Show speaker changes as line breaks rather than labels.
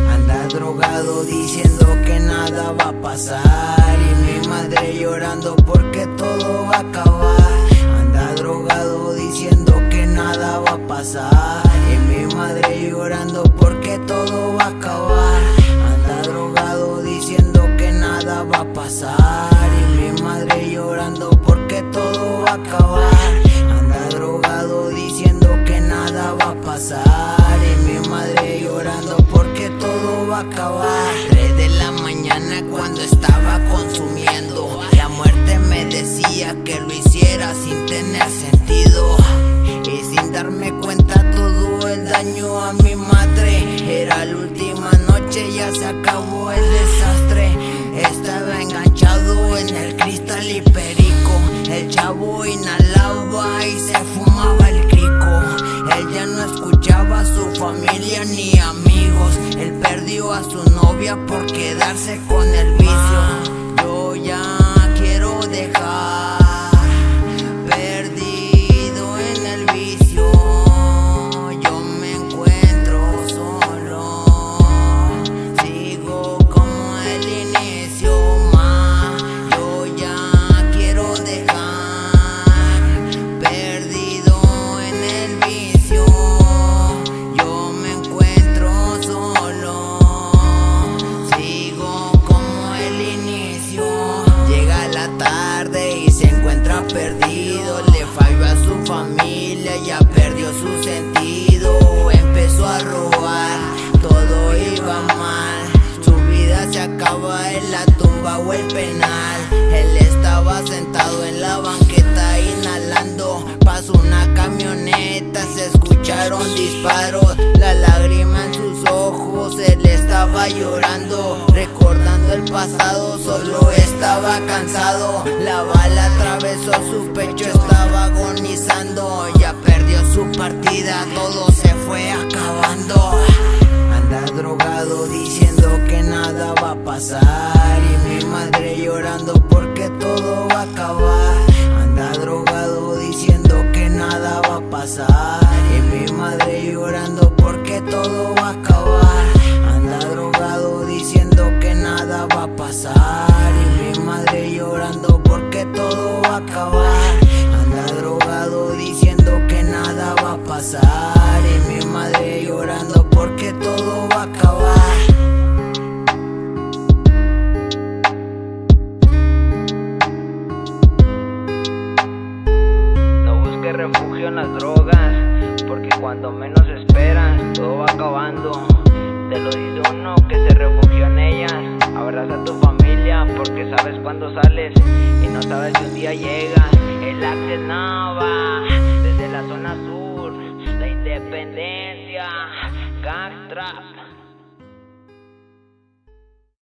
Anda drogado diciendo que nada va a pasar, y mi madre llorando porque todo va a acabar. Anda drogado diciendo que nada va a pasar, y mi madre llorando porque todo va a acabar. Anda drogado diciendo que nada va a pasar, y mi madre llorando porque todo va a acabar. Anda drogado diciendo que nada va a pasar, y mi madre llorando porque todo va a acabar. 3 de la mañana cuando estaba consumiendo, la muerte me decía que lo hiciera sin tener sentido, y sin darme cuenta todo el daño a mi madre. Era la última noche, ya se acabó el desastre. Estaba enganchado en el cristal y perico, el chavo inhalaba y se fumaba el crico. Él ya no escuchaba a su familia ni amigos, él perdió a su novia por quedarse con el vicio. Yo ya quiero dejar, perdido en el vicio. Yo me encuentro solo, sigo como el inicio, yo ya quiero dejar, perdido en el vicio. Yo me encuentro solo, sigo como el inicio. Llega la tarde y se encuentra perdido, le falló a su familia, ya perdió su sentido. Empezó a robar, todo iba mal, su vida se acaba en la tumba o el penal. Él estaba sentado en la banqueta inhalando, pasó una camioneta, se escucharon disparos, la lágrima en sus ojos, él estaba llorando, recordando el pasado, solo estaba cansado. La bala atravesó su pecho, estaba agonizando, ya perdió su partida, todo se fue acabando. Anda drogado diciendo que nada va a pasar, y mi madre llorando porque todo va a acabar. Anda drogado diciendo que nada va a pasar, y mi madre llorando porque todo va a acabar. Anda drogado diciendo que nada va a pasar, y mi madre llorando porque todo va a acabar. Anda drogado diciendo que nada va a pasar, y mi madre llorando porque todo va a acabar.
No busques refugio en las drogas, porque cuando menos esperas, todo va acabando. Te lo dice uno que se refugió en ellas. Abraza a tu familia, porque sabes cuándo sales y no sabes si un día llegas. El Access Nava, desde la zona sur, la Independencia, Gang Trap.